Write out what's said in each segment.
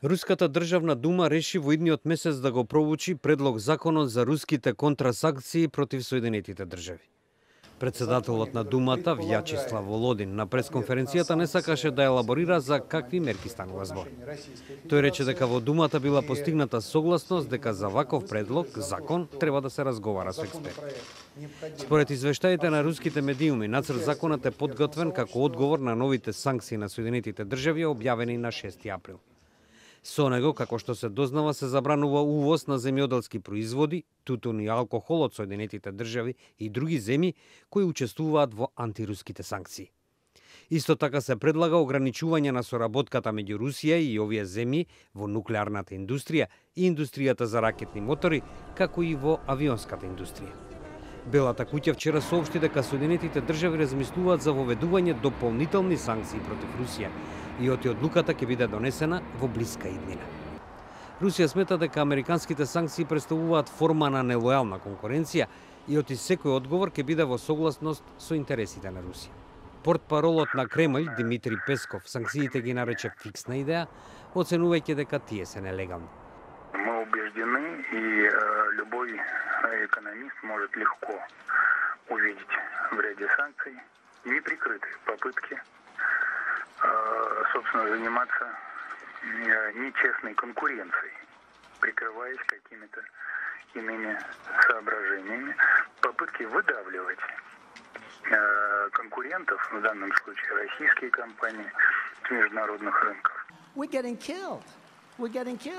Руската државна дума реши во идниот месец да го проучи предлог законот за руските контрасанкции против Соединетите држави. Председателот на Думата, Вјачислав Володин, на пресконференцијата не сакаше да елаборира за какви мерки станува збор. Тој рече дека во Думата била постигната согласност дека за ваков предлог, закон, треба да се разговара со експерти. Според извештаите на руските медиуми, нацрт законот е подготвен како одговор на новите санкции на Соединетите држави објавени на 6 април. Со него, како што се дознава, се забранува увоз на земјоделски производи, тутун и алкохол од Соединетите држави и други земји кои учествуваат во антируските санкции. Исто така се предлага ограничување на соработката меѓу Русија и овие земји во нуклеарната индустрија и индустријата за ракетни мотори, како и во авионската индустрија. Белата куќа вчера соопшти дека Соединетите држави размислуваат за воведување дополнителни санкции против Русија и оти одлуката ќе биде донесена во блиска иднина. Русија смета дека американските санкции представуваат форма на нелојална конкуренција и оти секој одговор ќе биде во согласност со интересите на Русија. Портпаролот на Кремљ Димитри Песков санкциите ги нарече фиксна идеја, оценувајќи дека тие се нелегални. Мы убеждены, и любой экономист может легко увидеть в ряде санкций неприкрытые попытки, собственно, заниматься нечестной конкуренцией, прикрываясь какими-то иными соображениями, попытки выдавливать конкурентов, в данном случае российские компании, с международных рынков.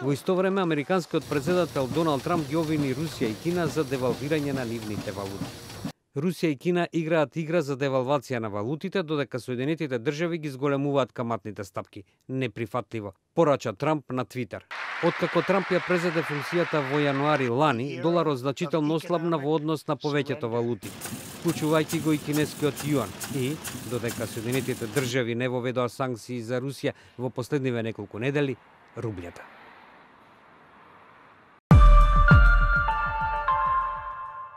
Во исто време, американскиот председател Доналд Трамп ги обвини Русија и Кина за девалвирање на нивните валути. Русија и Кина играат игра за девалвација на валутите, додека Соединетите држави ги зголемуваат каматните стапки. Неприфатливо, порача Трамп на Твитер. Откако Трамп ја презеде функцијата во јануари лани, доларот значително ослабна во однос на повеќето валути, вклучувајќи го и кинескиот јуан. И, додека Соединетите држави не воведоа санкции за Русија во последниве неколку недели, рублјата.